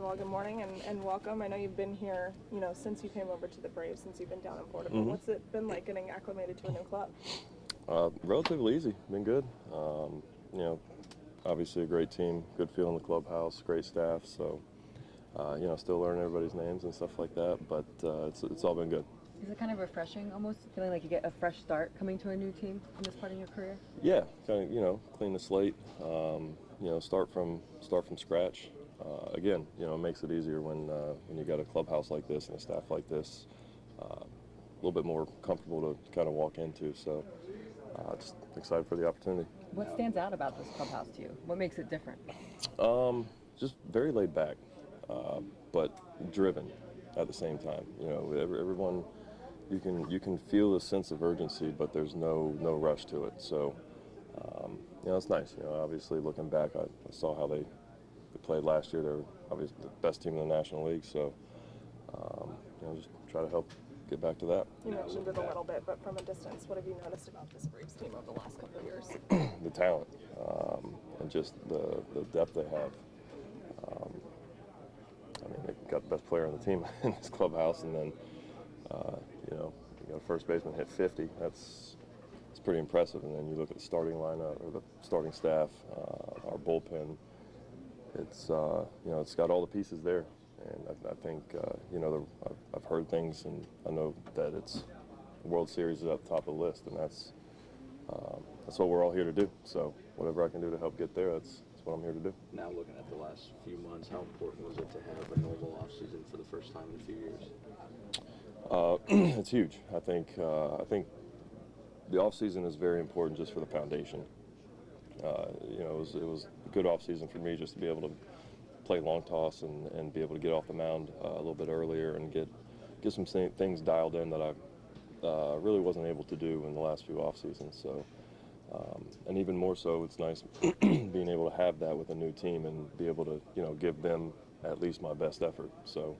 of all, good morning and welcome. I know you've been here, since you came over to the Braves, since you've been down in Florida. But what's it been like getting acclimated to a new club? Relatively easy. Been good. Obviously a great team, good feel in the clubhouse, great staff. So, still learning everybody's names and stuff like that. But it's all been good. Is it kind of refreshing, almost feeling like you get a fresh start coming to a new team in this part of your career? Yeah, kind of clean the slate. Start from scratch. Again, it makes it easier when you got a clubhouse like this and a staff like this. A little bit more comfortable to kind of walk into. So, just excited for the opportunity. What stands out about this clubhouse to you? What makes it different? Just very laid back, but driven at the same time. Everyone, you can feel the sense of urgency, but there's no rush to it. So, it's nice. Obviously looking back, I saw how they played last year. They're obviously the best team in the National League. So, just try to help get back to that. You mentioned it a little bit, but from a distance, what have you noticed about this Braves team over the last couple of years? The talent and just the depth they have. They've got the best player on the team in this clubhouse, and then you got a first baseman hit 50. It's pretty impressive. And then you look at the starting lineup or the starting staff, our bullpen. It's got all the pieces there, and I think I've heard things, and I know that it's the World Series is at the top of the list, and that's what we're all here to do. So whatever I can do to help get there, that's what I'm here to do. Now looking at the last few months, how important was it to have a normal offseason for the first time in a few years? It's huge. I think the offseason is very important just for the foundation. It was a good offseason for me just to be able to play long toss and be able to get off the mound a little bit earlier and get some things dialed in that I really wasn't able to do in the last few off seasons. So, and even more so, it's nice being able to have that with a new team and be able to give them at least my best effort. So.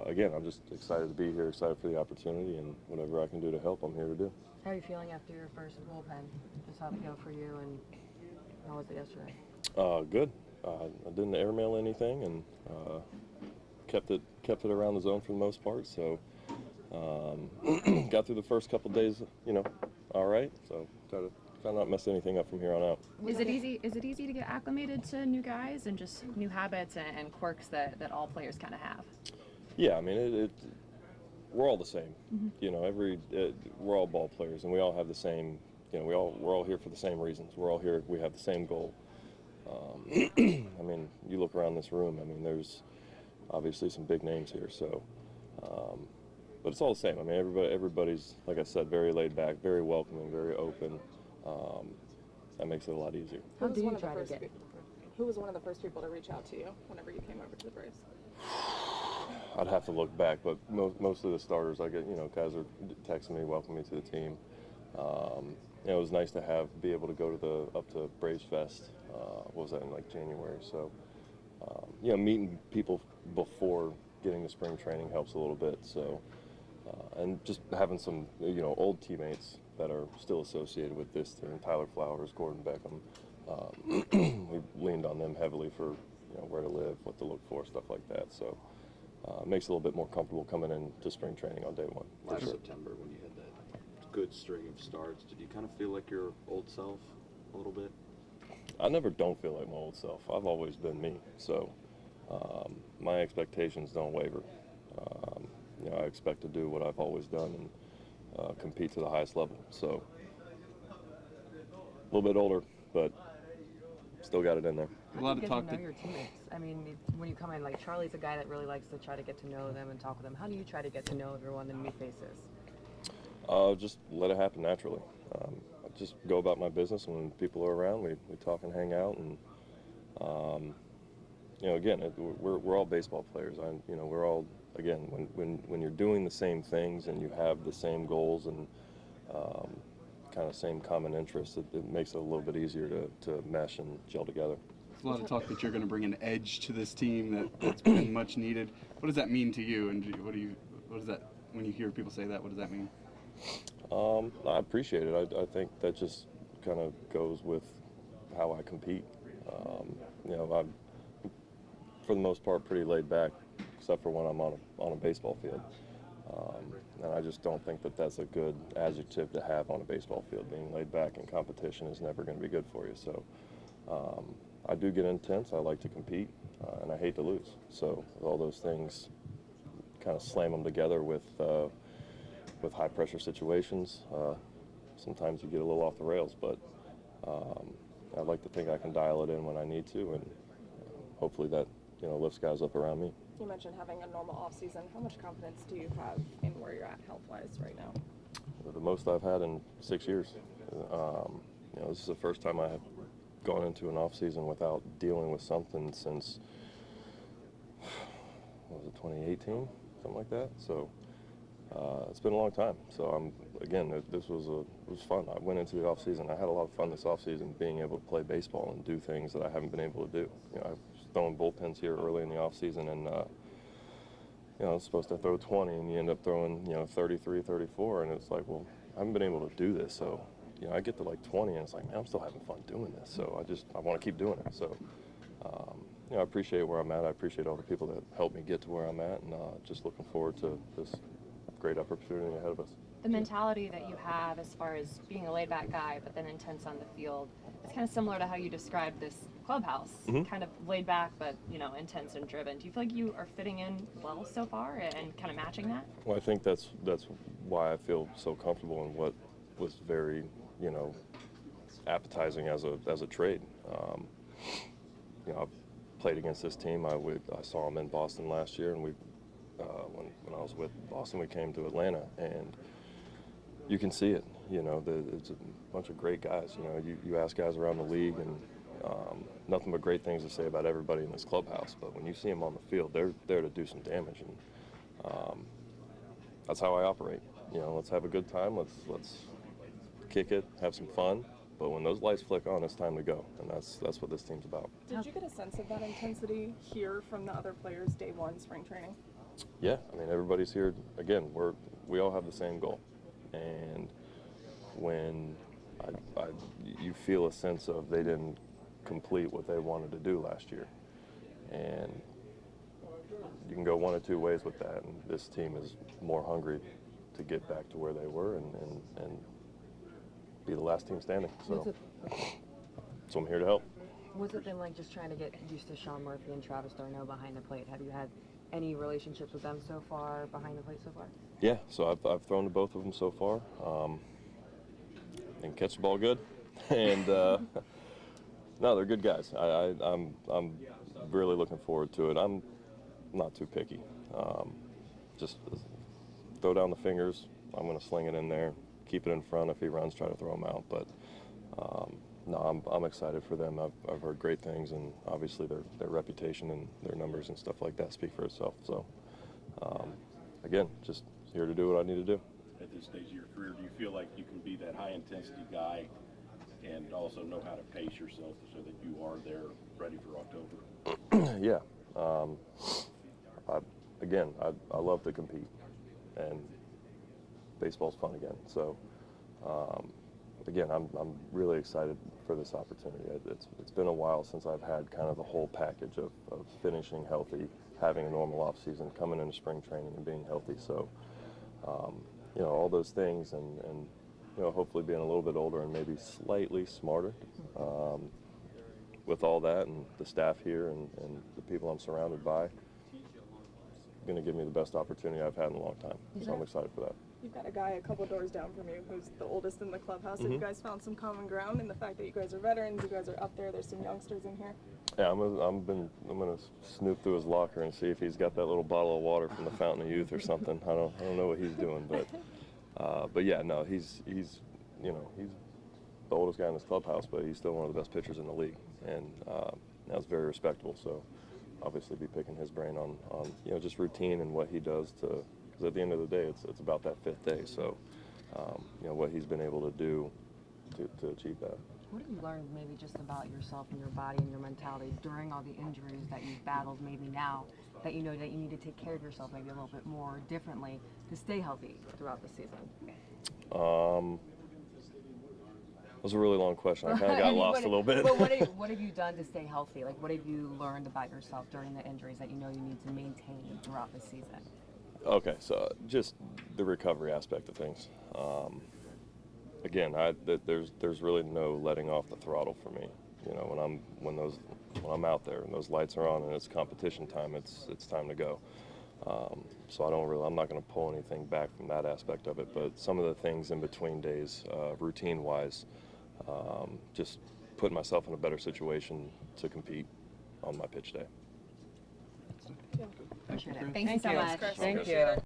Again, I'm just excited to be here, excited for the opportunity, and whatever I can do to help, I'm here to do. How are you feeling after your first bullpen? Just how'd it go for you, and how was it yesterday? Good. I didn't airmail anything, and kept it around the zone for the most part. So got through the first couple days, all right. So try to not mess anything up from here on out. Is it easy to get acclimated to new guys and just new habits and quirks that all players kind of have? Yeah, we're all the same. We're all ball players, and we all have the same. We're all here for the same reasons. We're all here. We have the same goal. You look around this room. There's obviously some big names here. So, but it's all the same. Everybody's, like I said, very laid back, very welcoming, very open. That makes it a lot easier. How do you try to get? Who was one of the first people to reach out to you whenever you came over to the Braves? I'd have to look back, but most of the starters, I get, guys are texting me, welcoming me to the team. It was nice to be able to go up to Braves Fest. What was that, in January? So, meeting people before getting to spring training helps a little bit. So, and just having some, old teammates that are still associated with this team, Tyler Flowers, Gordon Beckham. We leaned on them heavily for, where to live, what to look for, stuff like that. So. It makes it a little bit more comfortable coming into spring training on day one. Last September, when you had that good string of starts, did you kind of feel like your old self a little bit? I never don't feel like my old self. I've always been me. So my expectations don't waver. I expect to do what I've always done and compete to the highest level. So a little bit older, but still got it in there. How do you get to know your teammates? When you come in, Charlie's a guy that really likes to try to get to know them and talk with them. How do you try to get to know everyone and new faces? Just let it happen naturally. I just go about my business, and when people are around, we talk and hang out. And again, we're all baseball players. We're all, again, when you're doing the same things and you have the same goals and kind of same common interests, it makes it a little bit easier to mesh and gel together. A lot of talk that you're going to bring an edge to this team that's been much needed. What does that mean to you? And what does that, when you hear people say that, what does that mean? I appreciate it. I think that just kind of goes with how I compete. for the most part, pretty laid back, except for when I'm on a baseball field. And I just don't think that that's a good adjective to have on a baseball field. Being laid back in competition is never going to be good for you. So I do get intense. I like to compete, and I hate to lose. So all those things kind of slam them together with high pressure situations. Sometimes you get a little off the rails, but I like to think I can dial it in when I need to, and hopefully that lifts guys up around me. You mentioned having a normal off season. How much confidence do you have in where you're at health-wise right now? The most I've had in 6 years. This is the first time I have gone into an off season without dealing with something since, what was it, 2018, something like that. So it's been a long time. So this was fun. I went into the off season. I had a lot of fun this off season, being able to play baseball and do things that I haven't been able to do. I've thrown bullpens here early in the off season, and I was supposed to throw 20, and you end up throwing 33, 34, and it's like, well, I haven't been able to do this. So I get to like 20, and it's like, man, I'm still having fun doing this. So I want to keep doing it. So I appreciate where I'm at. I appreciate all the people that helped me get to where I'm at, and just looking forward to this great opportunity ahead of us. The mentality that you have as far as being a laid-back guy but then intense on the field, it's kind of similar to how you described this clubhouse, kind of laid back but intense and driven. Do you feel like you are fitting in well so far and kind of matching that? Well, I think that's why I feel so comfortable in what was very appetizing as a trade. I played against this team. I saw them in Boston last year, and when I was with Boston, we came to Atlanta, and you can see it. It's a bunch of great guys. You ask guys around the league, and nothing but great things to say about everybody in this clubhouse. But when you see them on the field, they're there to do some damage, and that's how I operate. Let's have a good time. Let's kick it, have some fun. But when those lights flick on, it's time to go, and that's what this team's about. Did you get a sense of that intensity here from the other players day one spring training? Yeah, everybody's here. Again, we all have the same goal, and when you feel a sense of they didn't complete what they wanted to do last year, and you can go one of two ways with that. And this team is more hungry to get back to where they were and be the last team standing. So I'm here to help. What's it been like just trying to get used to Sean Murphy and Travis Darno behind the plate? Have you had any relationships with them so far, behind the plate so far? Yeah, so I've thrown to both of them so far, and catch the ball good, and no, they're good guys. I'm really looking forward to it. I'm not too picky. Just throw down the fingers. I'm going to sling it in there, keep it in front. If he runs, try to throw him out. But no, I'm excited for them. I've heard great things, and obviously their reputation and their numbers and stuff like that speak for itself. So again, just here to do what I need to do. At this stage of your career, do you feel like you can be that high-intensity guy and also know how to pace yourself so that you are there ready for October? Yeah. I love to compete, and baseball's fun again. So, again, I'm really excited for this opportunity. It's been a while since I've had kind of the whole package of finishing healthy, having a normal off season, coming into spring training and being healthy. So, all those things, and hopefully being a little bit older and maybe slightly smarter with all that, and the staff here and the people I'm surrounded by, going to give me the best opportunity I've had in a long time. So I'm excited for that. You've got a guy a couple doors down from you who's the oldest in the clubhouse. Have you guys found some common ground in the fact that you guys are veterans, you guys are up there's some youngsters in here? Yeah, I'm gonna snoop through his locker and see if he's got that little bottle of water from the Fountain of Youth or something. I don't know what he's doing, but yeah, no, he's the oldest guy in this clubhouse, but he's still one of the best pitchers in the league, and that's very respectable. So obviously be picking his brain on just routine and what he does because at the end of the day, it's about that fifth day. So what he's been able to do to achieve that. What have you learned maybe just about yourself and your body and your mentality during all the injuries that you've battled, maybe now that you know that you need to take care of yourself maybe a little bit more differently to stay healthy throughout the season? was a really long question. I kind of got lost a little bit. But what have you done to stay healthy? Like, what have you learned about yourself during the injuries that you know you need to maintain throughout the season? Okay, so just the recovery aspect of things. Again, there's really no letting off the throttle for me. You know, when I'm out there and those lights are on and it's competition time, it's time to go. So I'm not going to pull anything back from that aspect of it. But some of the things in between days, routine-wise, just putting myself in a better situation to compete on my pitch day. Appreciate it. Thank you so much. Thank you.